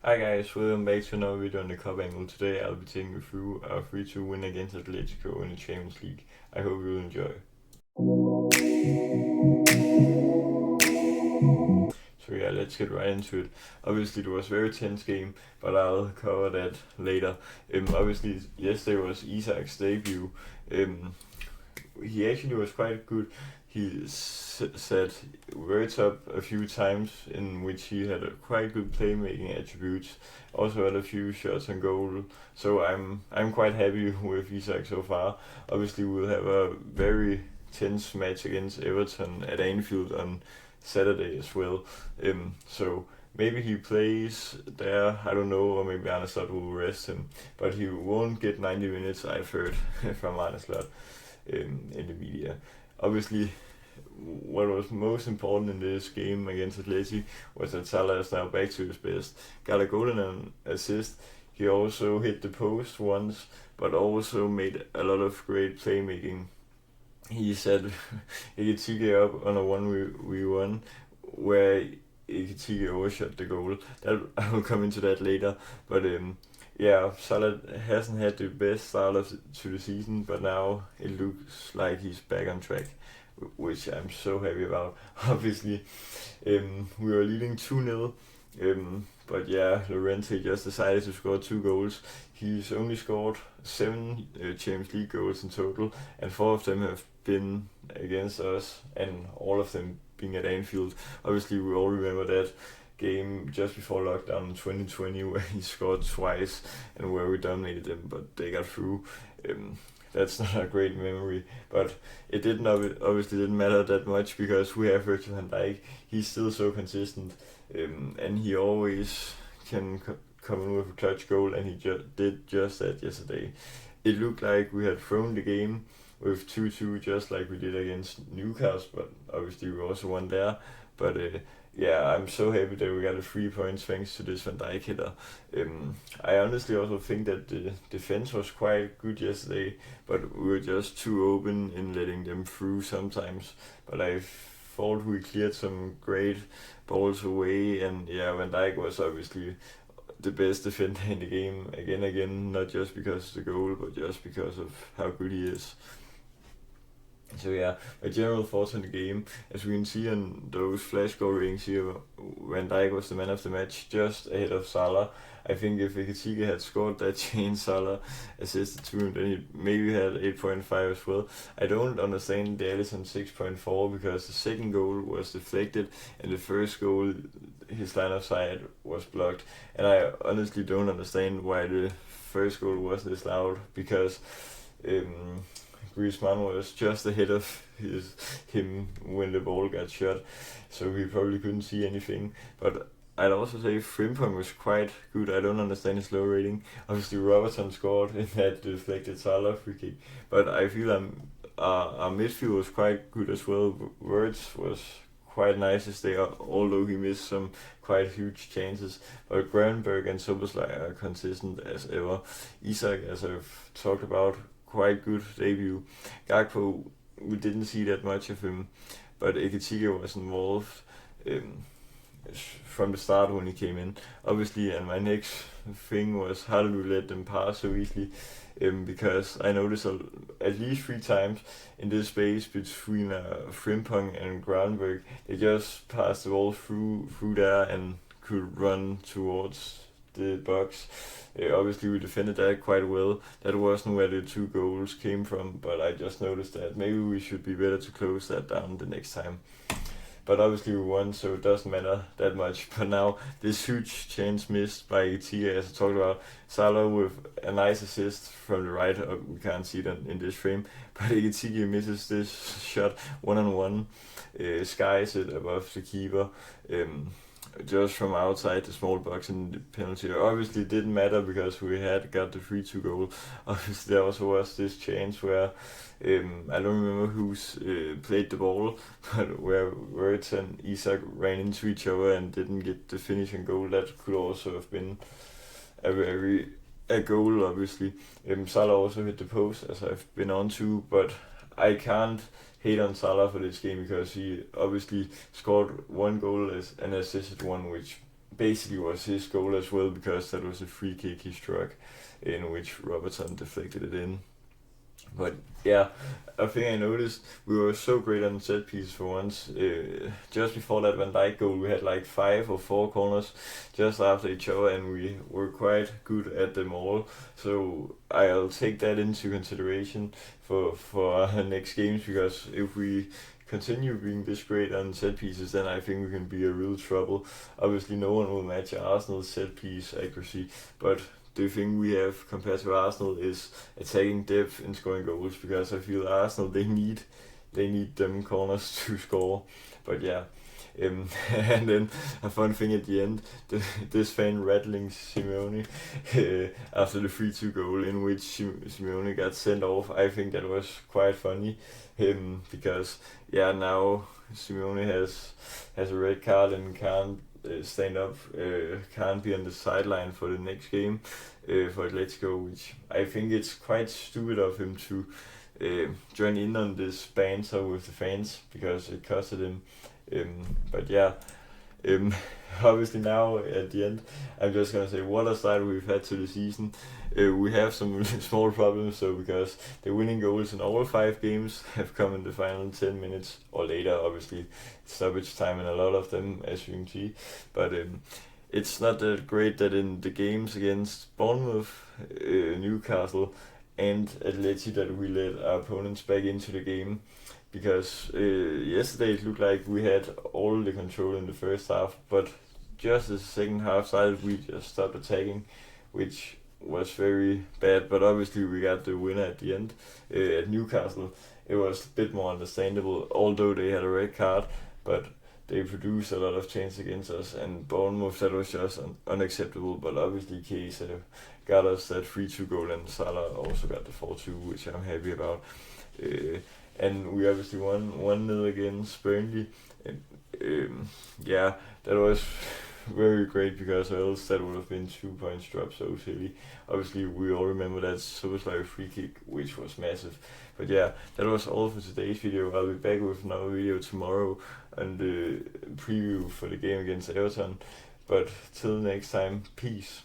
Hi guys, welcome back to another video on the Cup angle. Today I'll be taking you through our 3-2 win against Atletico in the Champions League. I hope you will enjoy. So yeah, let's get right into it. Obviously it was a very tense game, but I'll cover that later. Obviously yesterday was Isak's debut. He actually was quite good. He set words up a few times in which he had a quite good playmaking attributes. Also had a few shots on goal. So I'm quite happy with Isak so far. Obviously we'll have a very tense match against Everton at Anfield on Saturday as well. So maybe he plays there, I don't know, or maybe Arne Slot will rest him. But he won't get 90 minutes, I've heard from Arne Slot in the media. Obviously, what was most important in this game against Atleti was that Salah is now back to his best. Got a goal and an assist. He also hit the post once, but also made a lot of great playmaking. He set Atletico up on a 1v1 where Atletico overshot the goal. That I will come into that later, but yeah, Salah hasn't had the best start to the season, but now it looks like he's back on track, which I'm so happy about. Obviously, we were leading 2-0, but yeah, Llorente just decided to score 2 goals. He's only scored 7 Champions League goals in total, and 4 of them have been against us, and all of them being at Anfield. Obviously, we all remember that game just before lockdown in 2020 where he scored twice and where we dominated them, but they got through. That's not a great memory, but it didn't obviously didn't matter that much because we have Virgil van Dijk. He's still so consistent, and he always can come in with a clutch goal, and he did just that yesterday. It looked like we had thrown the game with 2-2 just like we did against Newcastle, but obviously we also won there. But yeah, I'm so happy that we got a 3 points thanks to this Van Dijk header. I honestly also think that the defense was quite good yesterday, but we were just too open in letting them through sometimes. But I thought we cleared some great balls away, and yeah, Van Dijk was obviously the best defender in the game again, not just because of the goal, but just because of how good he is. So yeah, my general thoughts on the game, as we can see on those flash score ratings here, Van Dijk was the man of the match, just ahead of Salah. I think if Ekitike had scored that chain Salah assisted to him, then he maybe had 8.5 as well. I don't understand the Alisson 6.4 because the second goal was deflected and the first goal, his line of sight was blocked. And I honestly don't understand why the first goal was disallowed because um, Griezmann was just ahead of him when the ball got shot, so he probably couldn't see anything. But I'd also say Frimpong was quite good. I don't understand his low rating. Obviously, Robertson scored in that deflected Salah free kick, but I feel our midfield was quite good as well. Words was quite nice as they are, although he missed some quite huge chances. But Gravenberg and Soboslai are consistent as ever. Isak, as I've talked about, quite good debut. Gakpo, we didn't see that much of him, but Ekitike was involved um, from the start when he came in. Obviously, and my next thing was how did we let them pass so easily? Because I noticed at least 3 times in this space between Frimpong and Groundwork, they just passed the ball through there and could run towards the box. Obviously, we defended that quite well. That wasn't where the 2 goals came from, but I just noticed that maybe we should be better to close that down the next time. But obviously we won, so it doesn't matter that much. But now this huge chance missed by Etia, as I talked about. Salah with a nice assist from the right. We can't see it in this frame, but Etia misses this shot 1-on-1, skies it above the keeper. Just from outside the small box in the penalty area. Obviously, it didn't matter because we had got the 3-2 goal. Obviously, there also was this chance where I don't remember who's played the ball, but where Wirtz and Isak ran into each other and didn't get the finishing goal. That could also have been a goal, obviously. Salah also hit the post, as I've been on to, but I can't hate on Salah for this game because he obviously scored 1 goal and assisted 1, which basically was his goal as well, because that was a free kick he struck, in which Robertson deflected it in. But yeah, I think I noticed we were so great on set pieces for once. Just before that Van Dijk goal, we had like 5 or 4 corners just after each other, and we were quite good at them all. So I'll take that into consideration for our next games, because if we continue being this great on set pieces, then I think we can be a real trouble. Obviously, no one will match Arsenal's set piece accuracy, but the thing we have compared to Arsenal is attacking depth and scoring goals, because I feel Arsenal, they need them corners to score. But yeah, and then a fun thing at the end, this fan rattling Simeone after the 3-2 goal, in which Simeone got sent off. I think that was quite funny, because yeah, now Simeone has a red card and can't stand up, can't be on the sideline for the next game for Atletico, which I think it's quite stupid of him to join in on this banter with the fans, because it costed him. But yeah, um, obviously now at the end, I'm just gonna say what a start we've had to the season. We have some small problems, so because the winning goals in all 5 games have come in the final 10 minutes or later, obviously stoppage time in a lot of them, as you can see. But it's not that great that in the games against Bournemouth, Newcastle, and Atleti, that we let our opponents back into the game, because yesterday it looked like we had all the control in the first half, but just as the second half started, we just stopped attacking, which was very bad. But obviously, we got the winner at the end. At Newcastle, it was a bit more understandable, although they had a red card, but they produced a lot of chances against us. And Bournemouth, that was just unacceptable. But obviously, Case got us that 3-2 goal, and Salah also got the 4-2, which I'm happy about. And we obviously won 1-0 against Burnley. And, yeah, that was very great, because else that would have been 2 points dropped so silly. Obviously, we all remember that Soboslai free kick, which was massive. But yeah, that was all for today's video. I'll be back with another video tomorrow and the preview for the game against Everton. But till next time, peace.